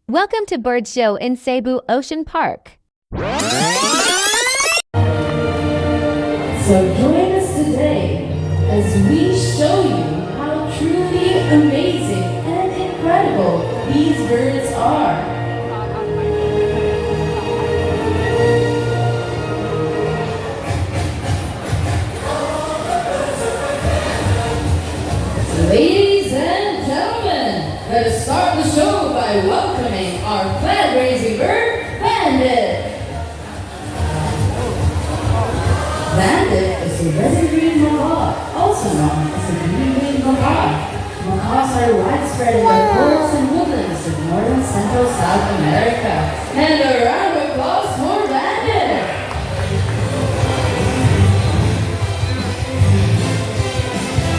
Welcome to Bird Show in Cebu Ocean Park. So join us today as we show you how truly amazing and incredible these birds are. Ladies and gentlemen, let us start the show by welcoming our flag-raising bird, Bandit. Bandit is a red-green macaw, also known as the green-winged macaw. Macaws are widespread in the forests and woodlands of northern central South America. And a round of applause for Bandit!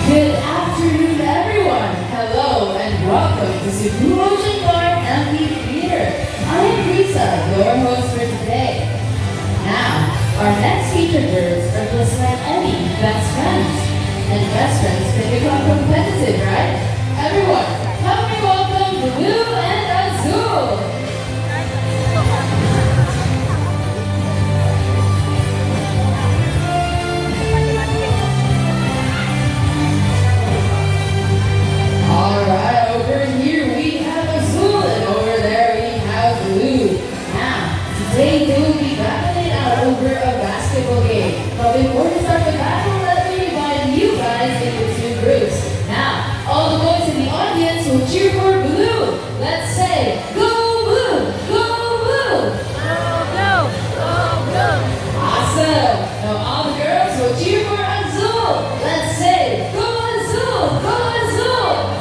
Good afternoon, everyone. Hello and welcome to Cebu Ocean Park Amphitheater. I am Risa, your host for today. Now, our next featured birds are just like any best friends. And best friends can become competitive, right? Everyone, help me welcome Blue and Azul. Alright, over here we have Azul and over there we have Blue. Now, today they will be battling out over a basketball game. But before we start the battle, let me divide you guys into two groups. Now, all the boys in the audience will cheer for Blue. Let's say, go Blue! Go Blue! Awesome! Now all the girls will cheer for Azul. Let's say, go Azul! Go Azul!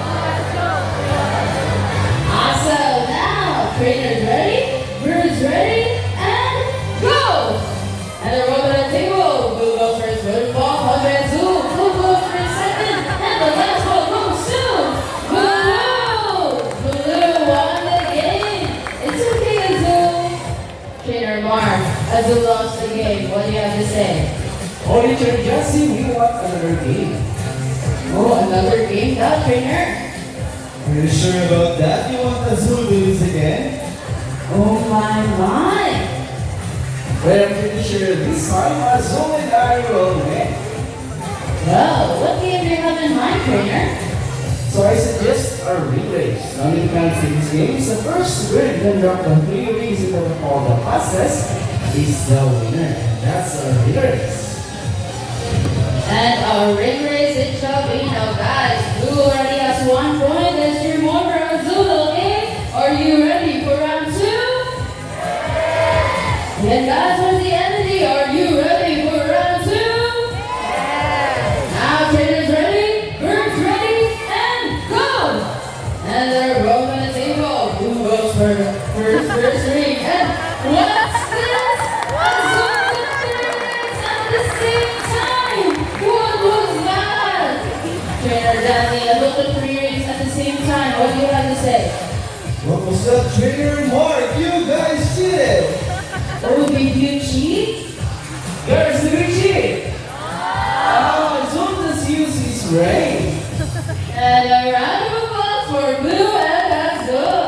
Awesome! Now, trainers ready? Birds ready? And go! And the roll to the table. Blue goes first, red ball, Andre Azul. Blue goes first, second, and the last ball goes soon. Blue! Blue won the game. It's okay, Azul. Trainer Mark, Azul lost the game. What do you have to say? Oh, Teacher Jesse, we want another game. Oh, another game now, trainer? Are you sure about that? You want Azul to lose again? Oh my. Well, I'm pretty sure this time Azul and I will win. Well, what game do you have in mind, trainer? So I suggest a ring race. Now when it comes to this game, the first bird can drop the 3 rings into all the passes is the winner. And that's a ring race. And our ring race it shall be. Now guys, Blue already has 1 point. Let's cheer more for Azul, okay? Are you ready for round 2? And guys, for the entity, are you ready for round 2? Now trainers ready, birds ready, and go! And they're both on the table. Blue goes for the first ring. And what's this? Azul got their rings at the same time. What was that? Trainer Danny, I looked at 3 rings at the same time. What do you have to say? What was that, Trainer Mark? You guys cheated! Oh, did you cheat? Girls, did we cheat? Oh, Azul just used his ring. And a round of applause for Blue and Azul.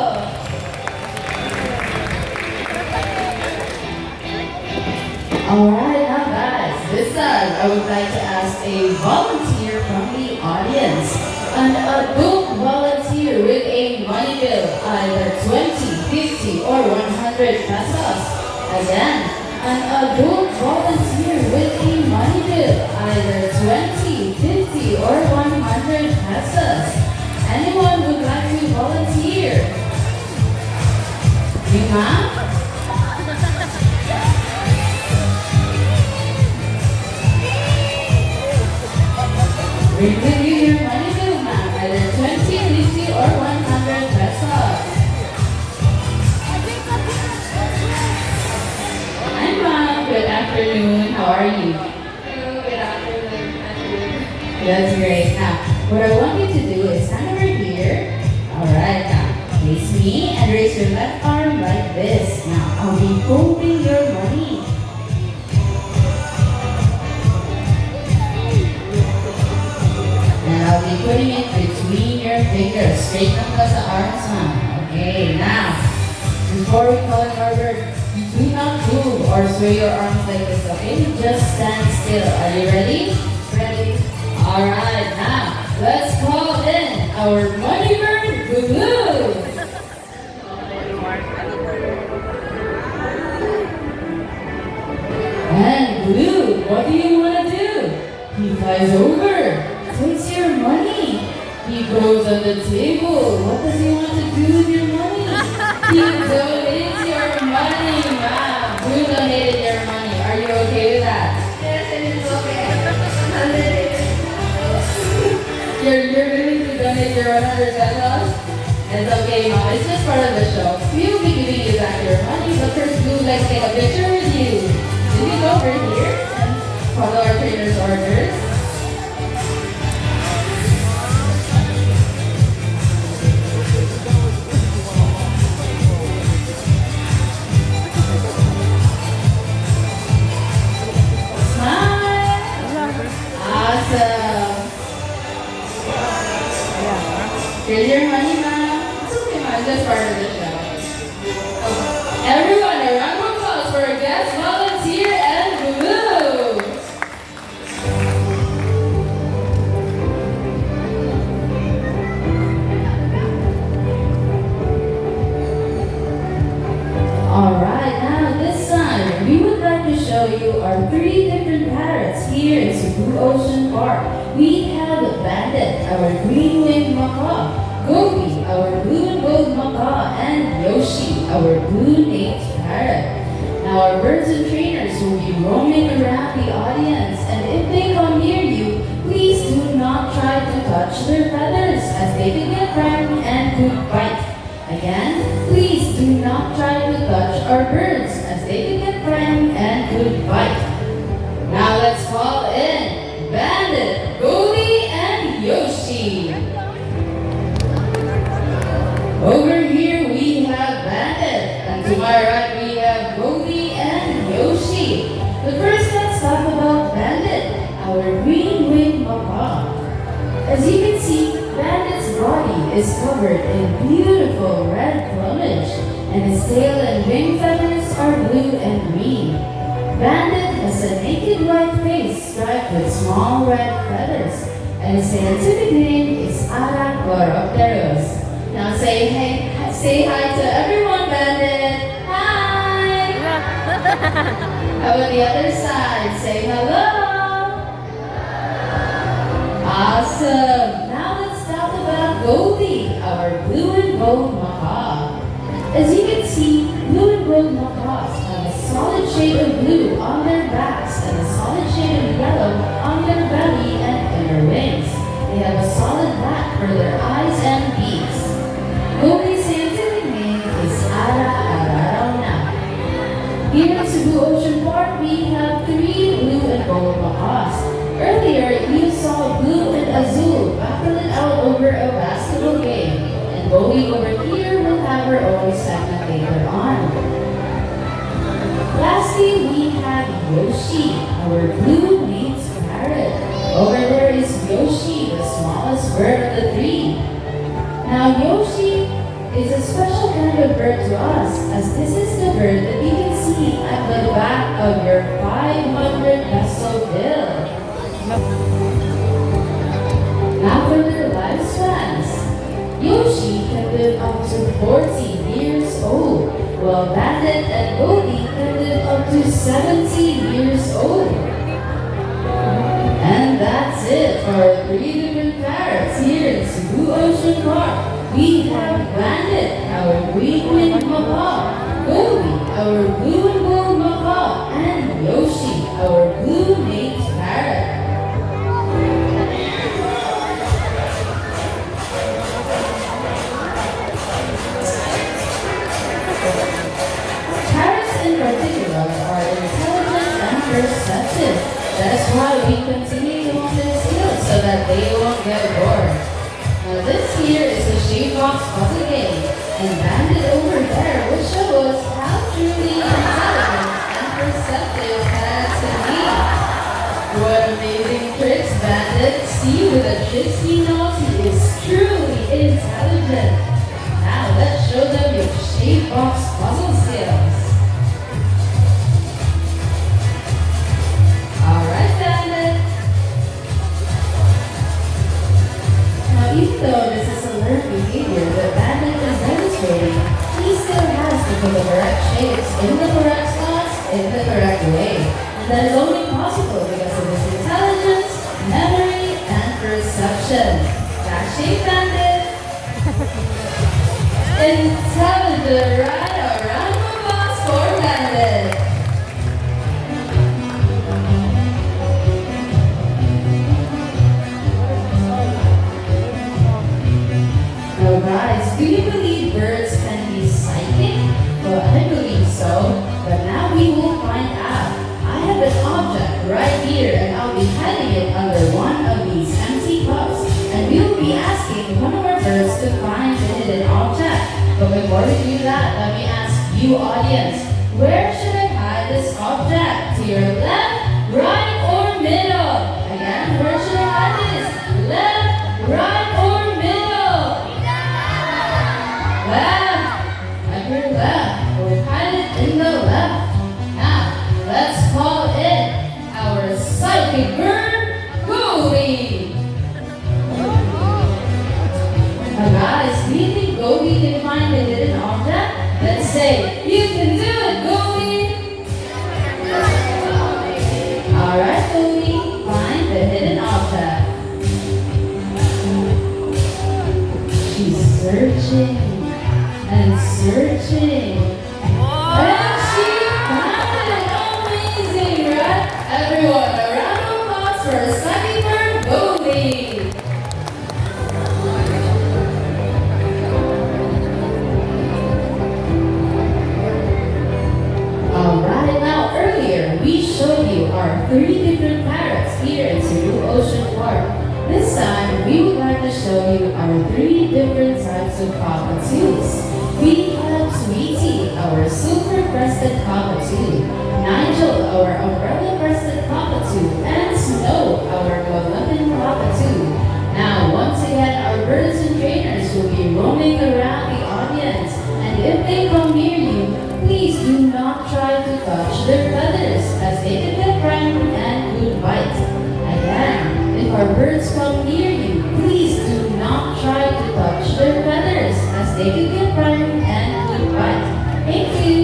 Alright, now guys, this time I would like to ask a volunteer from the audience. An adult volunteer with a money bill, either 20, 50, or 100 pesos. Again, an adult volunteer with a money bill, either 20, 50, or 100 pesos. Anyone would like to volunteer? You, ma'am? Bring with you your money bill, ma'am, either 20, 50, or 100 pesos. Hi, ma'am. Good afternoon. How are you? Hello, good afternoon. That's great. Now, what I want you to do is stand over here. Alright, now, face me and raise your left arm like this. Now, I'll be holding your money. And I'll be putting it between your fingers. Straighten up the arms, ma'am. Okay, now, Before we call an order, do not move or sway your arms like this, okay? Just stand still. Are you ready? Ready. Alright, now let's call in our money bird, Blue. And Blue, what do you want to do? He flies over, takes your money. He goes on the table. What does he want to do with your money? He donates your money. Wow, Blue donated your money. Are you okay with that? Yes, it is okay. You're willing to donate your 100 pesos? It's okay, Mom. It's just part of the show. We'll be giving you back your money, but first we would like to take a picture with you. Can you go over here and follow our trainer's orders? Smile! Awesome! Here's your money, ma'am. It's okay, ma'am. It's just part of the show. Everyone, a round of applause for our guest volunteer and Blue. Alright, now this time, we would like to show you our 3 different parrots here in Cebu Ocean Park. We have Bandit, our green-winged macaw, Gobi, our blue and gold macaw, and Yoshi, our blue-naped parrot. Now our birds and trainers will be roaming around the audience, and if they come near you, please do not try to touch their feathers as they could get frightened and could bite. Again, please do not try to touch our birds as they could get frightened and could bite. Now let's call in Bandit, Goldie, and Yoshi. Over here we have Bandit, and to my right we have Goldie and Yoshi. But first let's talk about Bandit, our green-winged macaw. As you can see, Bandit's body is covered in beautiful red plumage, and his tail and wing feathers are blue and green. Bandit has a naked white face striped with small red feathers, and his scientific name is Arachlorapteros. Now say hi to everyone, Bandit. Hi! How about the other side? Say hello! Awesome! Now let's talk about Goldie, our blue and gold macaw. As you can see, blue and gold macaws have a solid shade of blue on their backs and a solid shade of yellow on their belly and inner wings. They have a solid black for their eyes and beaks. Goldie's scientific name is Ara Ararauna. Here in Cebu Ocean Park, we have 3 blue and gold macaws. Earlier, you saw blue and azul battling out over a basketball game, and Bowie over here will have her own segment later on. Lastly, we have Yoshi, our blue-winged parrot. Over there is Yoshi, the smallest bird of the 3. Now, Yoshi is a special kind of bird to us, as this is the bird that you can see at the back of your 500 peso bill. Now for their lifespans. Yoshi can live up to 40 years old, while Bandit and Goldie can live up to 70 years old. And that's it for our 3 different parrots here in Cebu Ocean Park. We have Bandit, our green-winged macaw, Goldie, our blue and gold macaw, and Yoshi, our blue-naped parrot. Parrots in particular are intelligent and perceptive. That's why we continue to want this skill so that they won't get bored. Now this here is the shape box puzzle game, and Bandit over there will show us how truly intelligent and perceptive parrots can be. What amazing tricks Bandit! See, with a tricksy nose, he is truly intelligent. Now let's show them your shape box puzzle the correct shapes, in the correct spots, in the correct way. And that is only possible because of his intelligence, memory, and perception. That shape bandit. Intelligent, right? A round of applause for bandit. Now guys, do you believe birds can be psychic? Well, I believe so, but now we will find out. I have an object right here and I'll be hiding it under one of these empty cups. And we will be asking one of our birds to find the hidden object. But before we do that, let me ask you audience, where should I hide this object? To your left, right, or middle? Again, where should I hide this? Left, right, or middle? Left. I hear left. We'll hide it in the left. Now, let's call it our psychic bird, Goldie. Now guys, do you think Goldie can find the hidden object? Let's say, you can do it, Goldie. Alright, Goldie, find the hidden object. She's searching and searching. And she found it! Amazing, right? Everyone, a round of applause for a psychic bird, Goldie. Alright, now earlier we showed you our 3 different parrots here in Cebu Ocean Park. This time, we would like to show you our 3 different types of cockatoos. We have Sweetie, our silver-breasted cockatoo, Nigel, our umbrella-breasted cockatoo, and Snow, our Guadalupe cockatoo. Now, once again, our birds and trainers will be roaming around the audience, and if they come near you, please do not try to touch their feathers, as they can get frightened and would bite. Again, if our birds come near you, please do not try to touch their feathers, as they can get frightened and would bite. Thank you.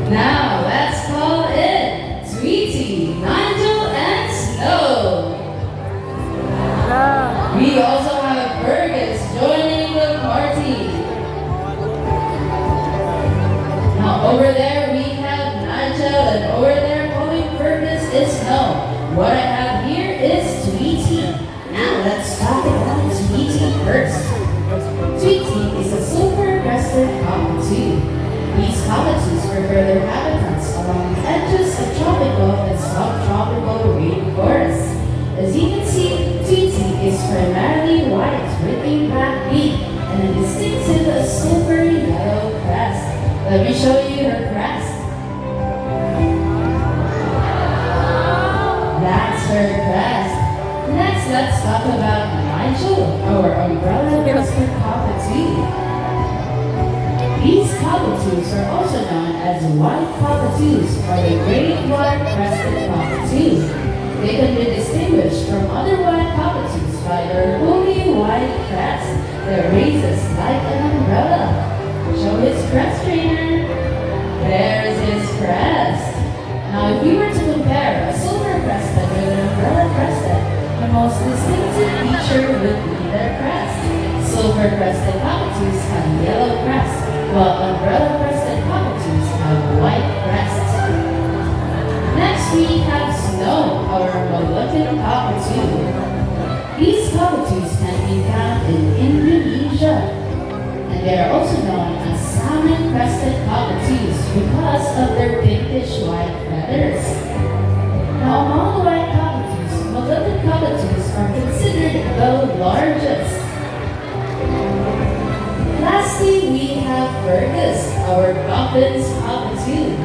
Now, let's call in Sweetie, Nigel, and Snow. We also have Fergus joining the party. Now, over there we have Nigel, and over there calling Fergus is Snow. What I have here is Sweetie. Now let's talk about Sweetie first. Sweetie is a silver-breasted cockatoo. These cockatoos prefer their habitats along the edges of tropical and subtropical rainforests. As you can see, Sweetie is primarily white with a black beak and a distinctive silvery yellow crest. Let me show you her crest. That's her crest. Next, let's talk about Nigel, our umbrella-breasted cockatoo. These cockatoos are also known as white cockatoos or the great white-crested cockatoo. They can be distinguished from other white cockatoos by their wholly white crest that raises like an umbrella. Show his crest, trainer. There's his crest. Now, if we were to compare a silver-crested with an umbrella-crested, the most distinctive feature would be their crest. Silver-crested cockatoos have yellow crest, while umbrella-crested cockatoos have white crests. Next, we have Snow, our malevolent cockatoo. These cockatoos can be found in Indonesia, and they are also known as salmon-crested cockatoos because of their pinkish white feathers. Now, among the white cockatoos, malevolent cockatoos are considered the largest. Lastly, we have Fergus, our Goblin's cockatoo.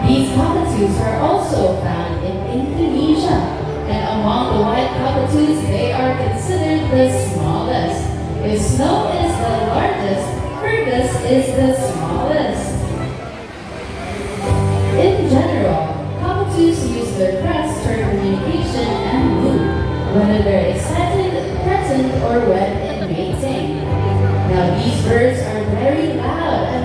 These cockatoos are also found in Indonesia, and among the white cockatoos, they are considered the smallest. If Snow is the largest, Fergus is the smallest. In general, cockatoos use their crests for communication and mood, whether they're excited, threatened, or when in mating. Now, these birds are very loud and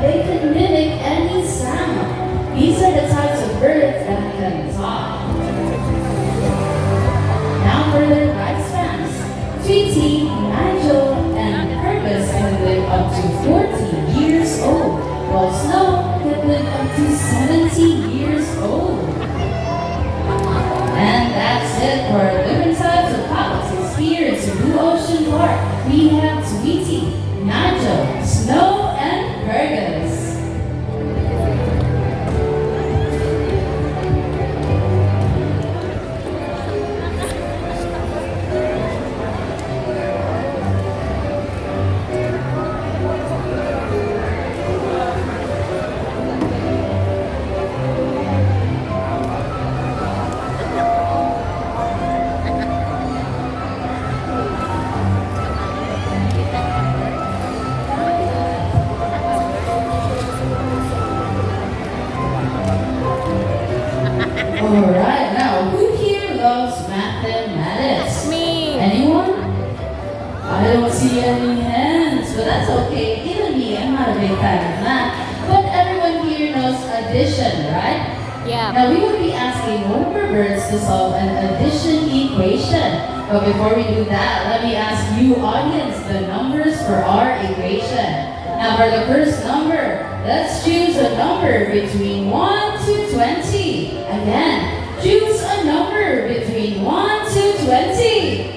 big fan of math, but everyone here knows addition, right? Yeah. Now we will be asking one of our birds to solve an addition equation. But before we do that, let me ask you audience the numbers for our equation. Now for the first number, let's choose a number between 1 to 20. Again, choose a number between 1 to 20.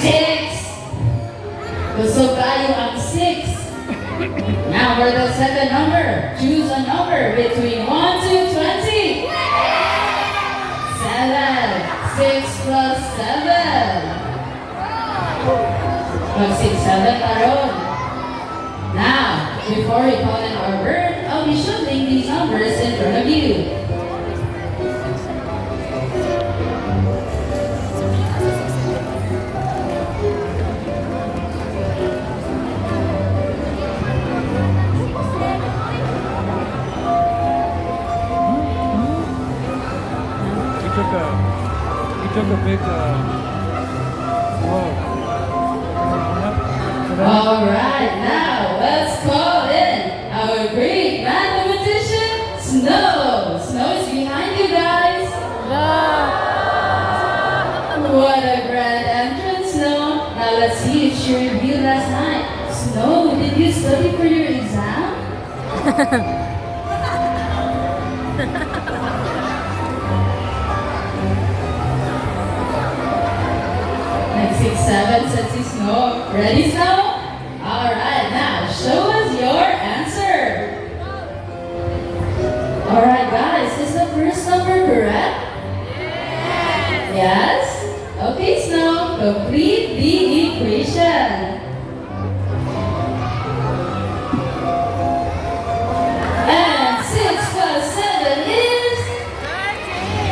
6. Gusto tayo ang 6. Now for the second number, choose a number between 1 to 20. 7. 6 plus 7. Mag 6, 7 taron. Now, before we call in our bird, I'll be shuffling these numbers in front of you. He took a big whoa. Alright, now let's call in our great mathematician, Snow. Snow is behind you guys. What a grand entrance, Snow. Now let's see if she reviewed last night. Snow, did you study for your exam? Like 6, 7, said si Snow. Ready, Snow? Alright, now show us your answer. Alright, guys, is the first number correct? Yes? Okay, Snow, complete the equation. And 6 plus 7 is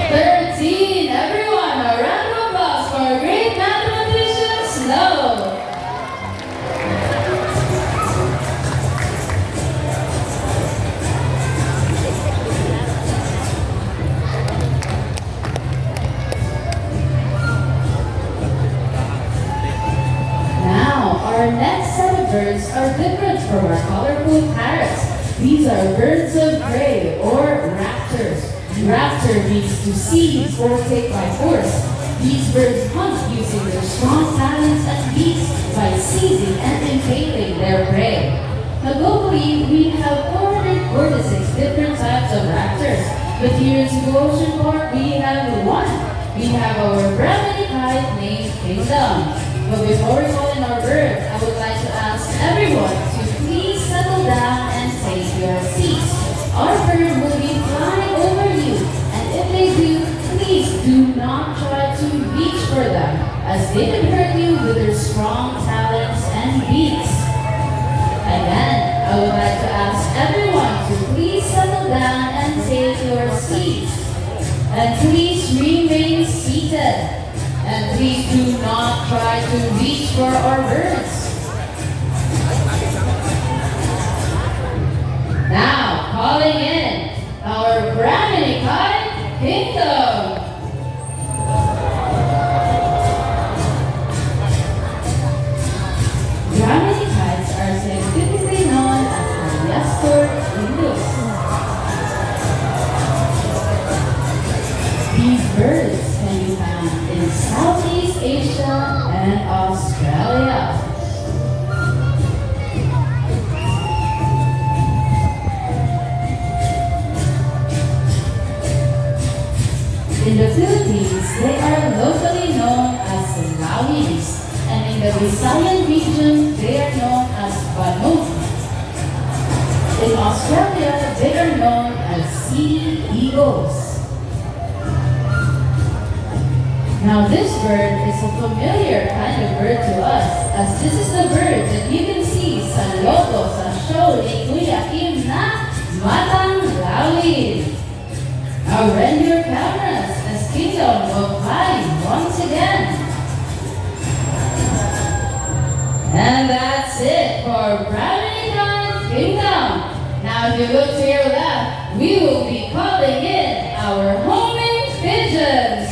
13. Everyone, a round of applause for our great mathematician, Snow. Now, our next set of birds are different from our colorful parrots. These are birds of prey or raptors. Raptor means to seize or take by force. These birds hunt using their strong talons and beaks by seizing and impaling their prey. Now globally, we have 446 different types of raptors. But here in Cebu Ocean Park, we have one. We have our brownie kite named Kingdom. But before we call in our bird, I would like to ask everyone to please settle down and take your seats. Our bird will be flying over you, and if they do, please do not try to reach for them, as they can hurt you with their strong talons and beaks. Again, I would like to ask everyone to please settle down and take your seats. And please remain seated. And please do not try to reach for our birds. Now, calling in our brownie kite Kingdom. Brownie kites are scientifically known as Aviastor indus. These birds can be found in Southeast Asia and Australia. In the Philippines, they are locally known as Lawins, and in the Visayan region, they are known as Banong. In Australia, they are known as sea eagles. Now this bird is a familiar kind of bird to us, as this is the bird that you can see sa logo sa show ni Kuya Kim na Matang Lawin. Now rend your cameras as Kingdom will fly once again. And that's it for Brownie Kite Kingdom. Now if you look to your left, we will be calling in our homing pigeons.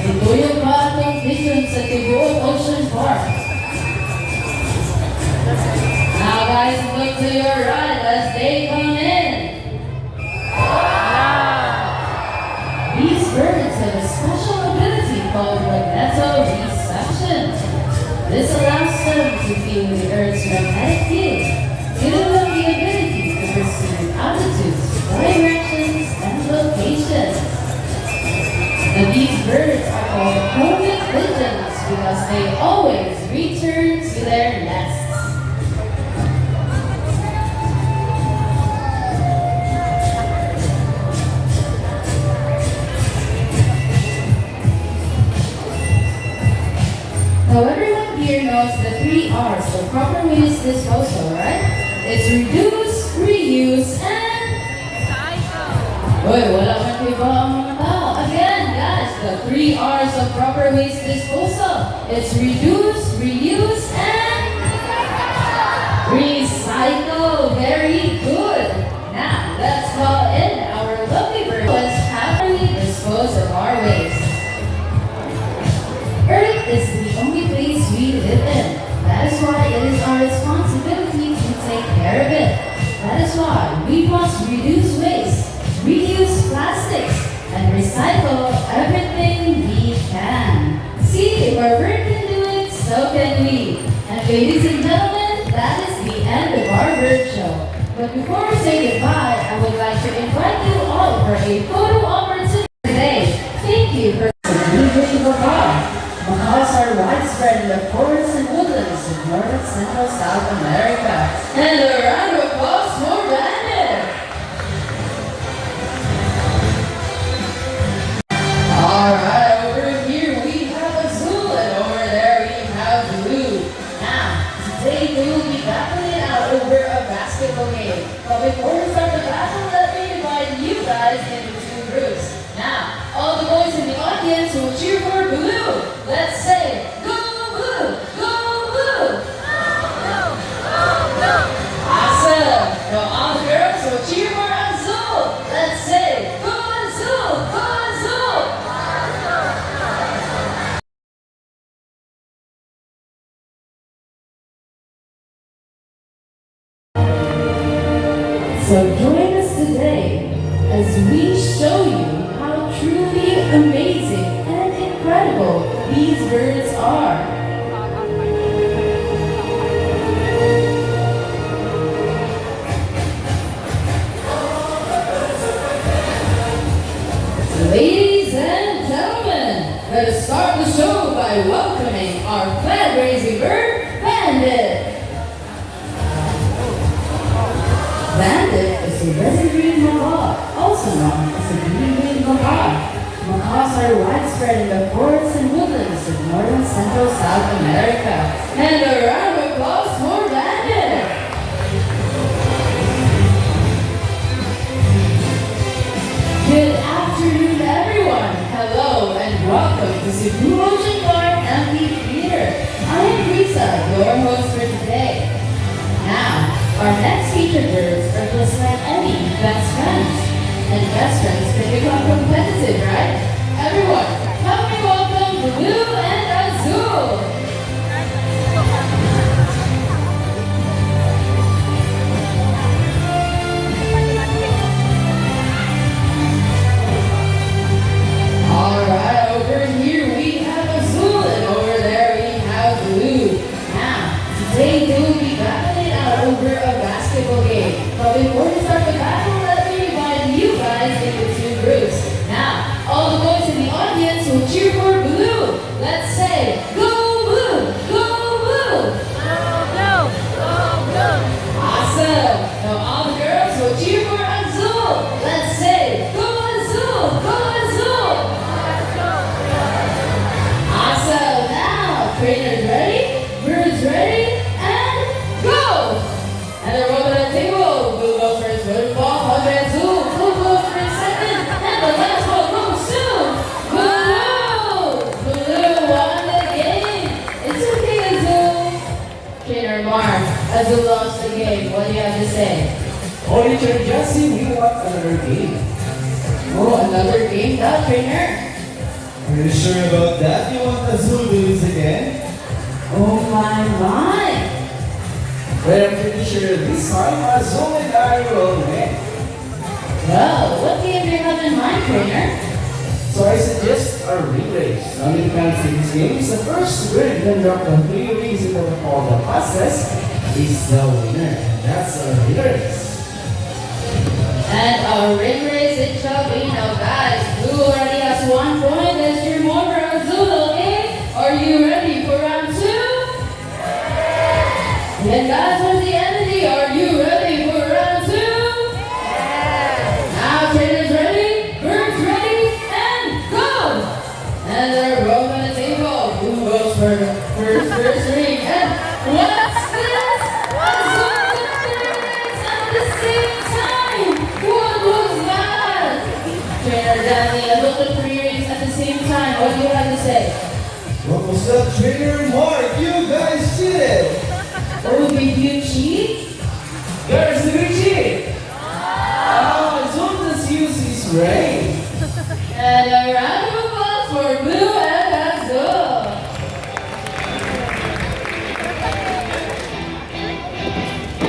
Ito yung batang pigeon sa Cebu Ocean to your right as they come in. These birds have a special ability called magnetoreception. This allows them to feel the Earth's magnetic field, giving them the ability to perceive altitudes, directions, and locations. And these birds are called homing pigeons because they always return to their nests. Now everyone here knows the 3 R's of proper waste disposal, right? It's reduce, reuse, and... Uy, wala man kayo ba ang mga tao? Again, guys, the 3 R's of proper waste disposal. It's reduce, reuse, and... Recycle. Very good. Now, let's call in our lovely birds. How do we dispose of our waste? Earth is the only place we live in. That is why it is our responsibility to take care of it. That is why we must reduce waste, reuse plastics, and recycle everything we can. See, if our bird can do it, so can we. And ladies and gentlemen, that is the end of our bird show. But before we say goodbye, I would like to invite you all for a photo opportunity today. Thank you for Macaws are widespread in the forests and woodlands of North and Central South America. And a round of applause for Bandit! Alright, over here we have Azul and over there we have Blue. Now, today we will be battling out over a basketball game. But before we start the battle, let me divide you guys into 2 groups. Now, all the boys in the audience will cheer for Blue. Let's say, go Blue! Go Blue! Awesome! Now all the girls will cheer for Azul. Let's say, go Azul! Go Azul! So join us today as we show you how truly amazing and incredible these birds are. Ladies and gentlemen, let us start the show by welcoming our flag-raising bird, Bandit. Bandit is a resident macaw, also known as a green-winged macaw. Macaws are widespread in the forests and woodlands of North and Central South America. And a round of applause for Bandit! Good afternoon, everyone. Hello and welcome to Cebu Ocean Park Amphitheater. I am Risa, your host for today. Now, our next featured birds are just like any best friends. And best friends can become competitive, right? Everyone, help me welcome Blue and Azul! Alright, over here we have Azul and over there we have Blue. Now, today they will be battling out over a basketball game. But before we start the battle, let me divide you guys into 2 groups. Now, all the boys in the audience will cheer for Blue. Let's say, go Blue! Go Blue! Go, go. Awesome! Now all the girls will cheer for Azul. Let's say, go Azul! Go Azul! Awesome! Now, trainers ready? Birds ready? And go! And they're over the table. Blue goes first, blue ball, Azul. Blue goes first, second, and the last ball goes soon. Blue! Blue won the game. It's okay, Azul. Trainer Mark, Azul lost the game. What do you have to say? Oh, Teacher Jesse, we want another game. Oh, another game now, trainer? Are you sure about that? You want Azul to lose again? Oh my. But I'm pretty sure this time Azul and I will win. Well, what game do you have in mind, trainer? So I suggest a ring race. Now the fans in this game is the first bird then drop the 3 rings into the all the passes is the winner. And that's a ring race. And our ring race it shall be now, guys. Blue already has 1 point. Let's hear more for Azul, okay? Are you ready for round 2? And guys, for the entity, are you ready for round 2? Now, trainers ready, birds ready, and go! And they're both on the table. Who goes for the first ring? And what's this? Azul and at the same time. What was that? Trainer Danny, Azul and 3 rings at the same time. What do you have to say? What was that, Trainer Mark? You guys cheated! Oh, did you cheat? Girls, the big cheat! Oh, Azul just used his ring. And a round of applause for Blue and Azul.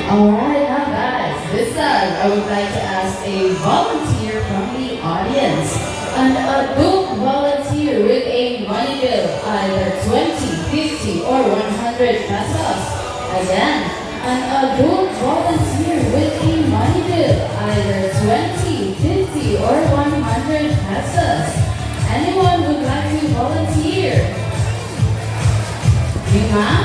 Alright, now guys, this time I would like to ask a volunteer from the audience. An adult volunteer with a money bill, either 20, 50, or 100 pesos. Again, an adult volunteer with a money bill, either 20, 50, or 100 pesos. Anyone would like to volunteer? You, ma'am?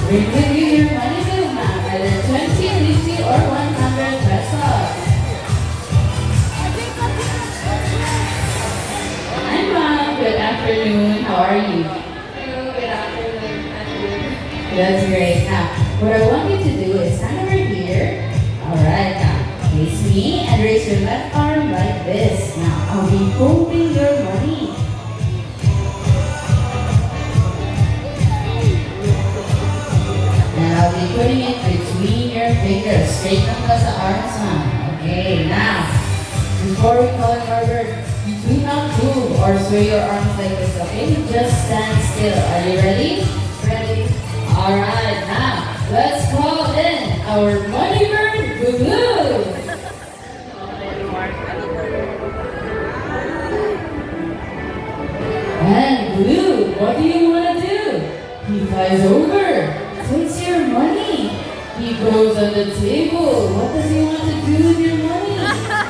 Bring with you your money bill, ma'am, either 20, 50, or 100 pesos. Hi, ma'am. Good afternoon. How are you? Hello, good afternoon. I'm good. That's great. Now, what I want you to do is stand over here. Alright, now, face me and raise your left arm like this. Now, I'll be holding your money. And I'll be putting it between your fingers. Straighten up the arms, ma'am. Okay, now, before we call it order, you do not move or sway your arms like this, okay? Just stand still. Are you ready? Ready. Alright, now, let's call in our money bird, Blue. And Blue, what do you want to do? He flies over, takes your money. He goes on the table. What does he want to do with your money?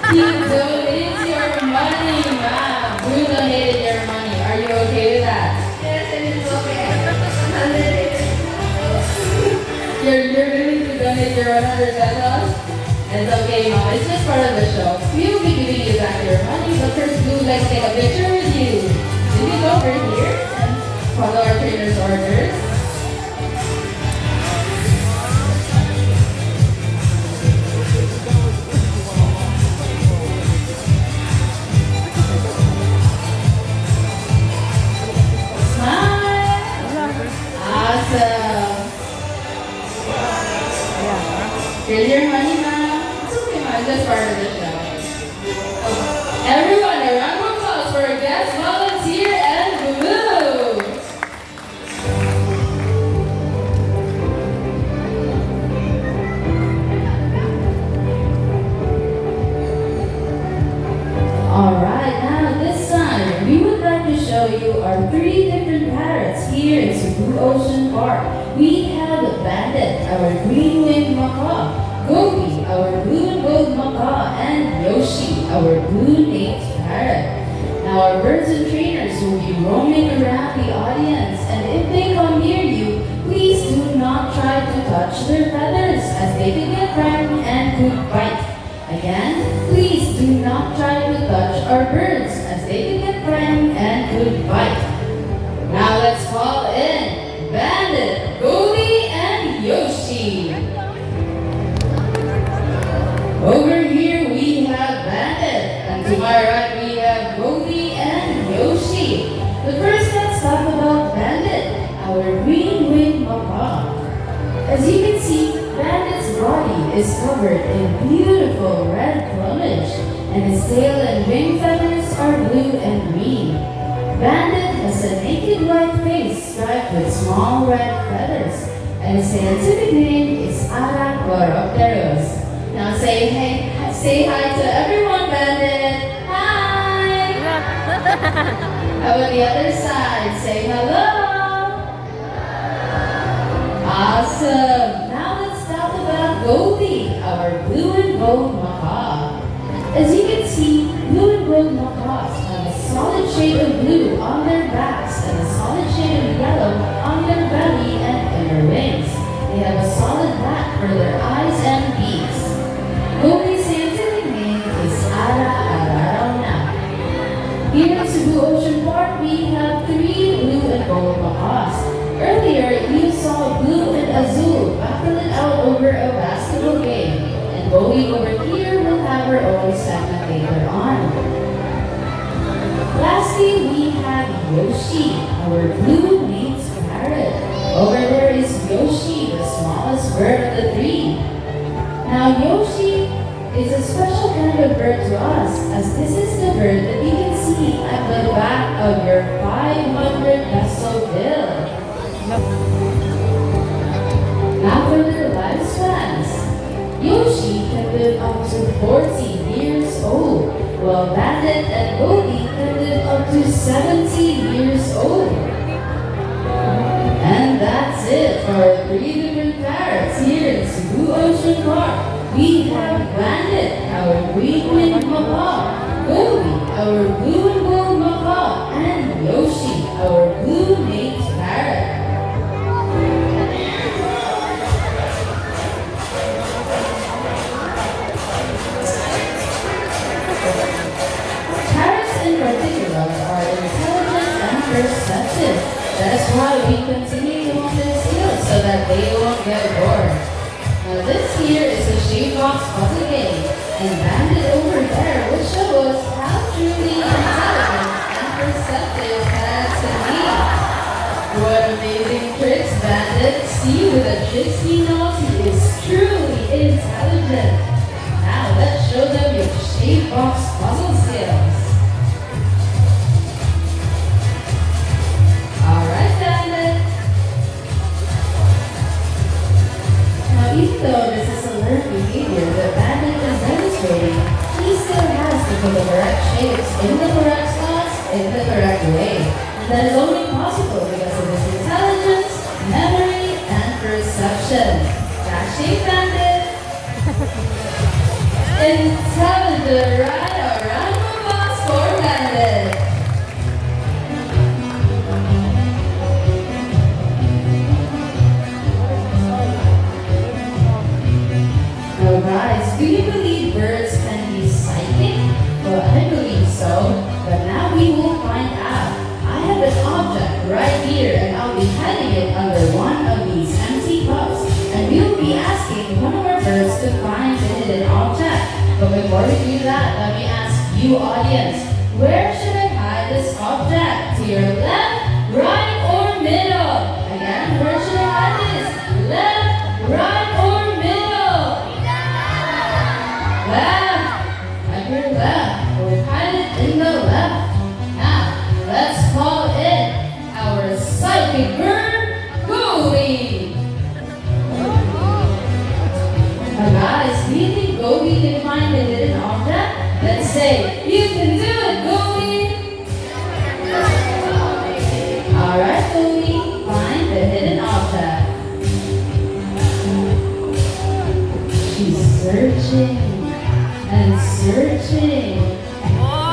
He donates your money, ma'am. Blue donated your money. Are you okay with that? Yes, it is okay. You're willing to donate your 100 pesos? It's okay, mom. It's just part of the show. We'll be giving you back your money, but first, we would like to take a picture with you. Can you go over here and follow our trainer's orders? Awesome. Here's your money, ma'am. It's okay, ma'am. It's just part of the show. Everyone, a round of applause for our guest volunteer and Blue. Alright, now this time, we would like to show you our 3 different parrots here in Cebu Ocean Park. We have Bandit, our green-winged macaw, Gobi, our blue and gold macaw, and Yoshi, our blue-naped parrot. Now our birds and trainers will be roaming around the audience, and if they come near you, please do not try to touch their feathers as they could get frightened and could bite. Again, please do not try to touch our birds as they could get frightened and could bite. Now let's call in Bandit, Gobi, and Yoshi. Over here we have Bandit, and to my right we have Gobi and Yoshi. But first let's talk about Bandit, our green-winged macaw. As you can see, Bandit's body is covered in beautiful red plumage, and his tail and wing feathers are blue and green. Bandit has a naked white face striped with small red feathers, and his scientific name is Arachorapteros. Now say hi to everyone, Bandit. Hi. How about the other side? Say hello. Awesome. Now let's talk about Goldie, our blue and gold macaw. As you can see, blue and gold macaws have a solid shade of blue on their backs and a solid shade of yellow on their belly and inner wings. They have a solid black for their eyes and beaks. Goldie's scientific name is Ara Ararauna. Here in Cebu Ocean Park, we have 3 blue and gold macaws. Earlier, you saw blue and azul battling out over a basketball game. And Bowie over here will have her own segment later on. Lastly, we have Yoshi, our blue-winged parrot. Over there is Yoshi, the smallest bird of the 3. Now, Yoshi is a special kind of bird to us, as this is the bird that you can see at the back of your 500 peso bill. Now for their lifespans. Yoshi can live up to 40 years old, while Bandit and Goldie can live up to 70 years old. And that's it for our 3 different parrots here in Cebu Ocean Park. We have Bandit, our green-winged macaw, Goldie, our blue and gold macaw, and Yoshi, our blue-naped parrot. Parrots in particular are intelligent and perceptive. That's why we continue to want their skills so that they won't get bored. Now this here is a shape box puzzle game, and Bandit over there will show us how truly intelligent and perceptive parrots can be. What amazing tricks, Bandit! See, with a tricksy nose, he is truly intelligent. Now let's show them your shape box puzzle skills. Alright, Bandit. Now even though this is a learned behavior that Bandit is demonstrating, he still has to put the correct shapes in the correct spots in the correct way. And that is only possible because of his intelligence, memory, and perception. That shape, Bandit. Intelligent, right? A round of applause for Bandit. Now guys, do you believe birds can be psychic? Well, I believe so, but now we will find out. I have an object right here and I'll be hiding it under one of these empty cups. And we'll be asking one of our birds to find the hidden object. But before we do that, let me ask you audience, where should I hide this object? To your left, right, or middle? Again, where should I hide this? Left, right, or middle? Left. At your left. We'll hide it in the left. Now, let's call it our psychic bird, Goldie. Now guys, do you think Goldie can find the hidden object? Let's say, you can do it, Goldie! Alright, Goldie, find the hidden object. She's searching and searching.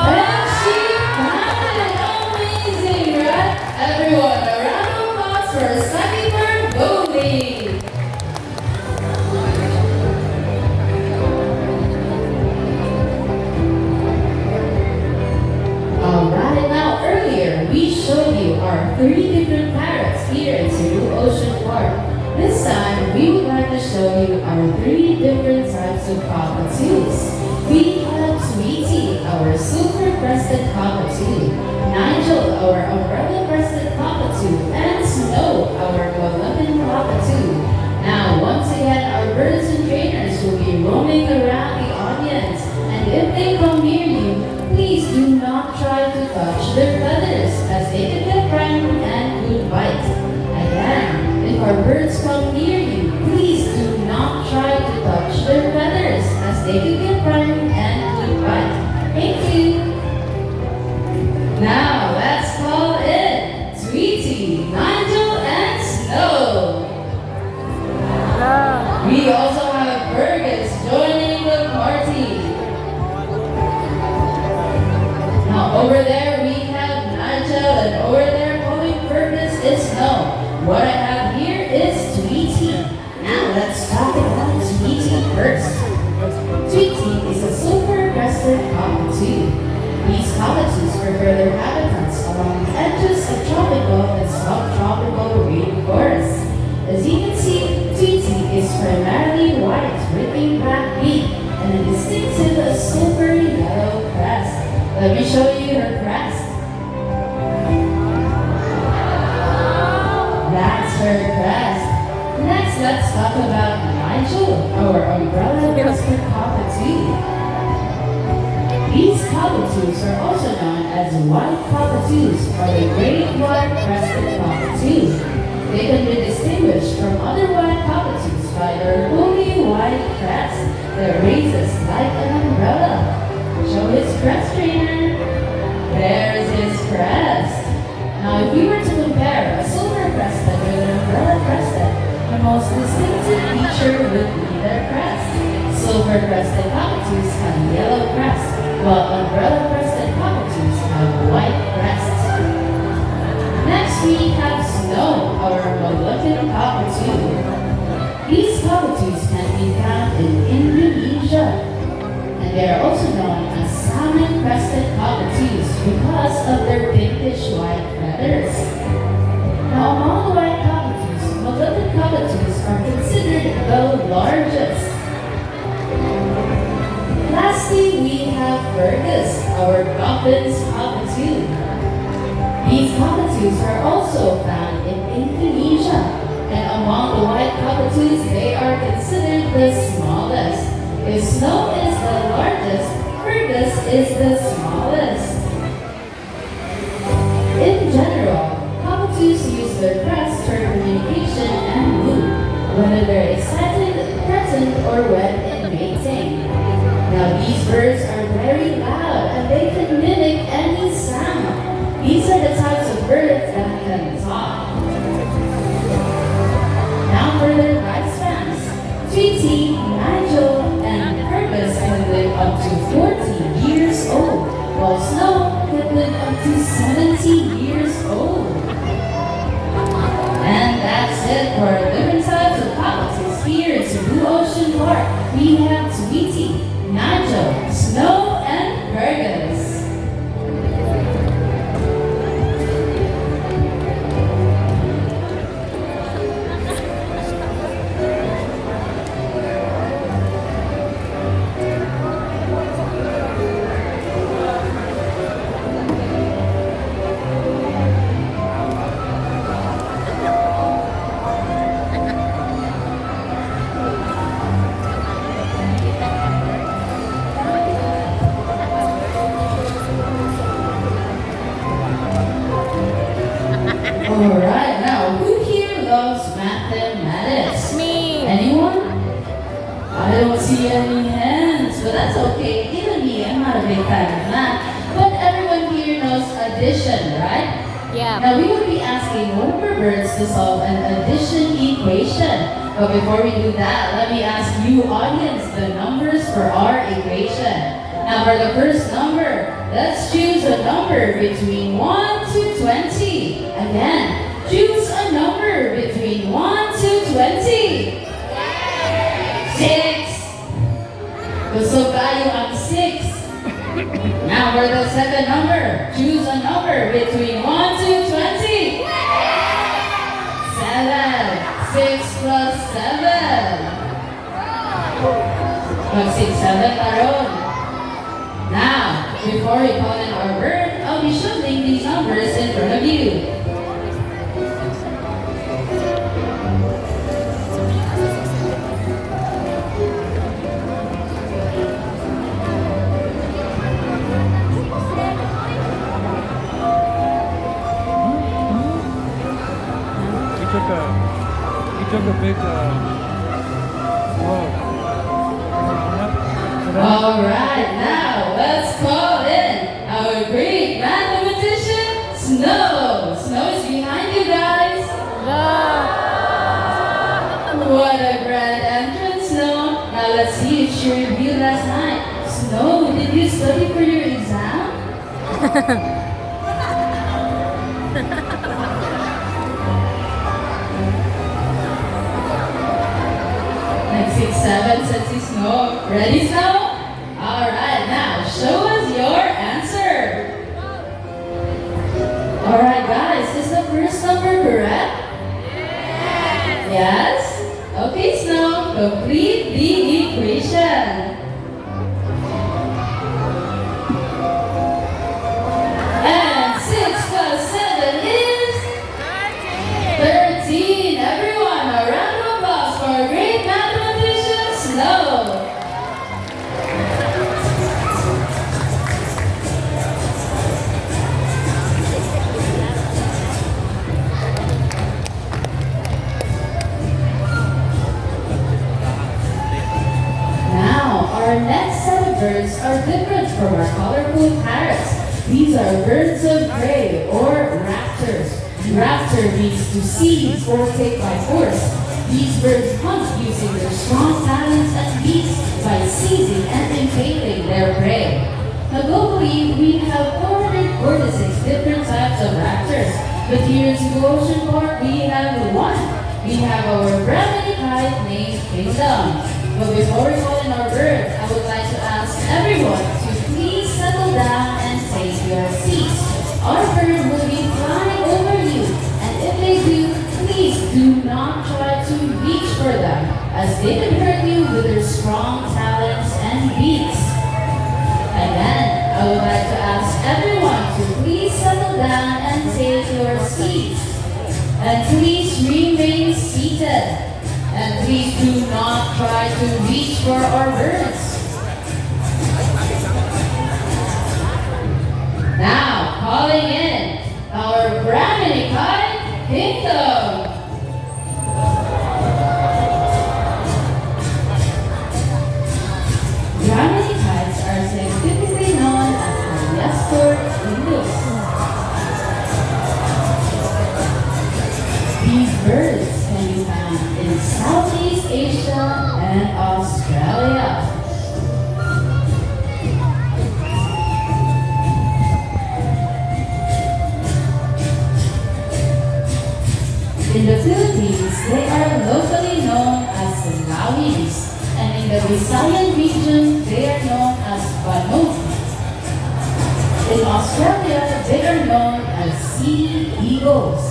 And she found it! Amazing, right? Everyone, a round of applause for a psychic bird, Goldie! Alright, now earlier we showed you our 3 different parrots here in Cebu Ocean Park. This time we would like to show you our 3 different types of cockatoos. We have Sweetie, our silver-crested cockatoo, Nigel, our umbrella-crested cockatoo, and Snow, our Guadalupe cockatoo. Now, once again, our birds and trainers will be roaming around the audience, and if they come near you, please do not try to touch their feathers, as over there we have Nigel, and over there going Fergus is Snow. What I have here is Tweety. Now let's talk about Tweety first. Tweety is a silver-breasted cockatoo. These cockatoos prefer their habitats along the edges of tropical and subtropical rainforests. As you can see, Tweety is primarily white with a black beak and a distinctive silver yellow crest. Let me show you her crest. That's her crest. Next, let's talk about Nigel, our umbrella-breasted cockatoo. These cockatoos are also known as white cockatoos or the great white-crested cockatoo. They can be distinguished from other white cockatoos by their woolly white crest that raises like an umbrella. Show his crest, trainer. There's his crest. Now, if we were to compare a silver-crested with an umbrella-crested, the most distinctive feature would be their crest. Silver-crested cockatoos have yellow crest, while umbrella-crested cockatoos have white crests. Next, we have Snow, our malevolent cockatoo. These cockatoos can be found in Indonesia, and they are also known as salmon-crested cockatoos because of their pinkish white feathers. Now, among the white cockatoos, malevolent cockatoos are considered the largest. Lastly, we have Fergus, our Goblin's cockatoo. These cockatoos are also found in Indonesia, and among the white cockatoos, they are considered the smallest. If Snow is the largest, Fergus is the smallest. In general, cockatoos use their crests for communication and mood, whether they're excited, threatened, or when in mating. Now, these birds are very loud and they can mimic any sound. These are the types of birds that can talk. Now for their lifespans. Tweety, Nigel, and Fergus can live up to 40 years old, while Snow can live up to 70 years old. And that's it for different types of cockatoos here at Cebu Ocean Park. We have Tweety, Nigel, Snow, and Fergus. Alright, now who here loves mathematics? Me. Anyone? I don't see any hands, but that's okay. Even me, I'm not a big fan of math. But everyone here knows addition, right? Yeah. Now we will be asking one of our birds to solve an addition equation. But before we do that, let me ask you audience the numbers for our equation. Now for the first number, let's choose a number between 1 to 20. Again, choose a number between 1 to 20. 6. Gusto value ang 6. Now for the second number, choose a number between 1 to 20. 7. 6 plus 7. Pag 6, 7 taron. Now, before we call in our bird, I'll be shuffling these numbers in front of you. He took a big whoa. Alright, now let's call in our great mathematician, Snow. Snow is behind you guys. What a grand entrance, Snow. Now let's see if she reviewed last night. Snow, did you study for your exam? Like 6, 7 says it's no. Ready, Snow? Alright, now show us your answer. Alright, guys, is the first number correct? Yes? Okay, Snow, complete the equation. And 6 plus 7 is 13. Everyone, a round of applause for a great mathematician, Snow. Now, our next set of birds are different from our colorful parrots. These are birds of prey or raptors. Raptor means to seize or take by force. These birds hunt using their strong talons and beaks by seizing and impaling their prey. Now globally, we have 446 different types of raptors, but here in Cebu Ocean Park, we have one. We have our brahminy kite named Kingdom. But before we call in our bird, I would like to ask everyone to please settle down and take your seats. Our bird will be flying over you, and if they do, please do not try to reach for them, as they can hurt you with their strong talons and beaks. Again, I would like to ask everyone to please settle down and take your seats. And please remain seated. And please do not try to reach for our birds. Now, calling in our brahminy kite Kingdom. Brahminy kites are scientifically known as Hyastor indus. These birds can be found in Southeast Asia and Australia. In the Philippines, they are locally known as Lawis, and in the Visayan region, they are known as Banog. In Australia, they are known as sea eagles.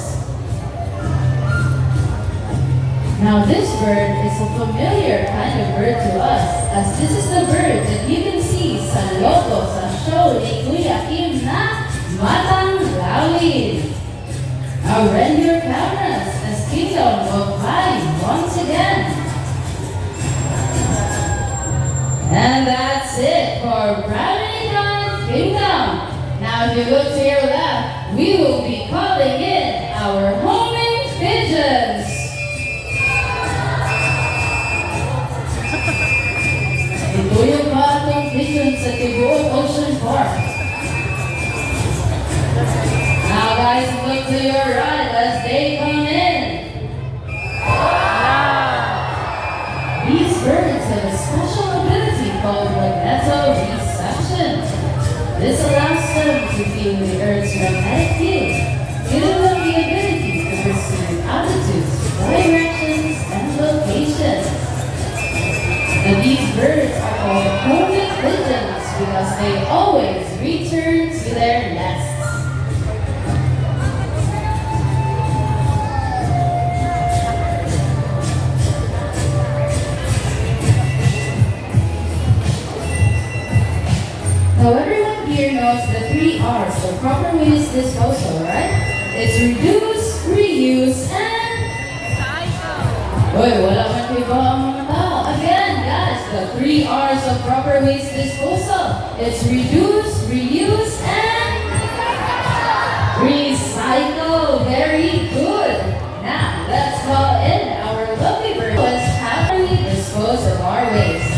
Now this bird is a familiar kind of bird to us, as this is the bird that you can see sa logo sa show ni Kuya Kim na Matang Lawin. Now rend your cameras as Kingdom will fly once again. And that's it for Brahminy Kite Kingdom. Now if you look to your left, we will be calling in our homing pigeons. Ito yung batong pigeons sa Cebu Ocean Park. Now guys, look to your right as they come in. These birds have a special ability called magnetoreception. This allows them to feel the Earth's magnetic field, giving them the ability to perceive altitudes, directions, and locations. And these birds are called homing pigeons because they always return to their nests. Now everyone here knows the 3 R's of proper waste disposal, right? It's reduce, reuse, and... Uy, wala man kayo ba ang mga tao? Again, guys, the 3 R's of proper waste disposal. It's reduce, reuse, and... recycle. Very good. Now, let's call in our lovely bird. How do we dispose of our waste?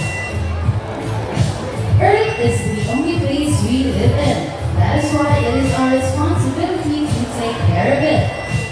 Earth is the only place we live in. That is why it is our responsibility to take care of it.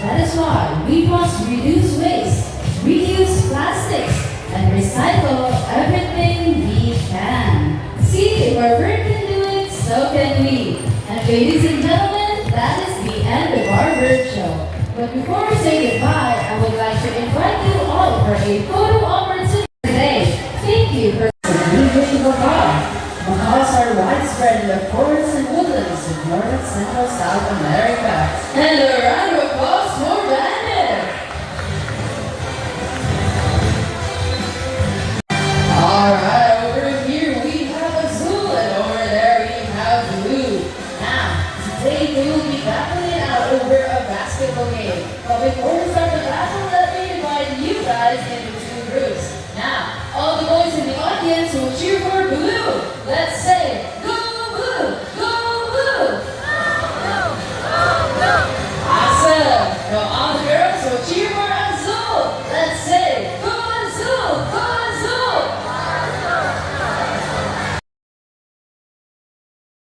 That is why we must reduce waste, reuse plastics, and recycle everything we can. See, if our bird can do it, so can we. And Ladies and gentlemen, that is the end of our bird show. But before we say goodbye, I would like to invite you all for a photo opportunity today. Thank you for leaving Macau. Macaws are widespread in the forests and woodlands of North and Central South America. And a round of applause for Brandon. Alright, over here we have Azul and over there we have Blue. Now, today we will be battling it out over a basketball game. But before we start the battle, let me invite you guys into two groups. Now, all the boys in the audience will cheer for Blue. Let's say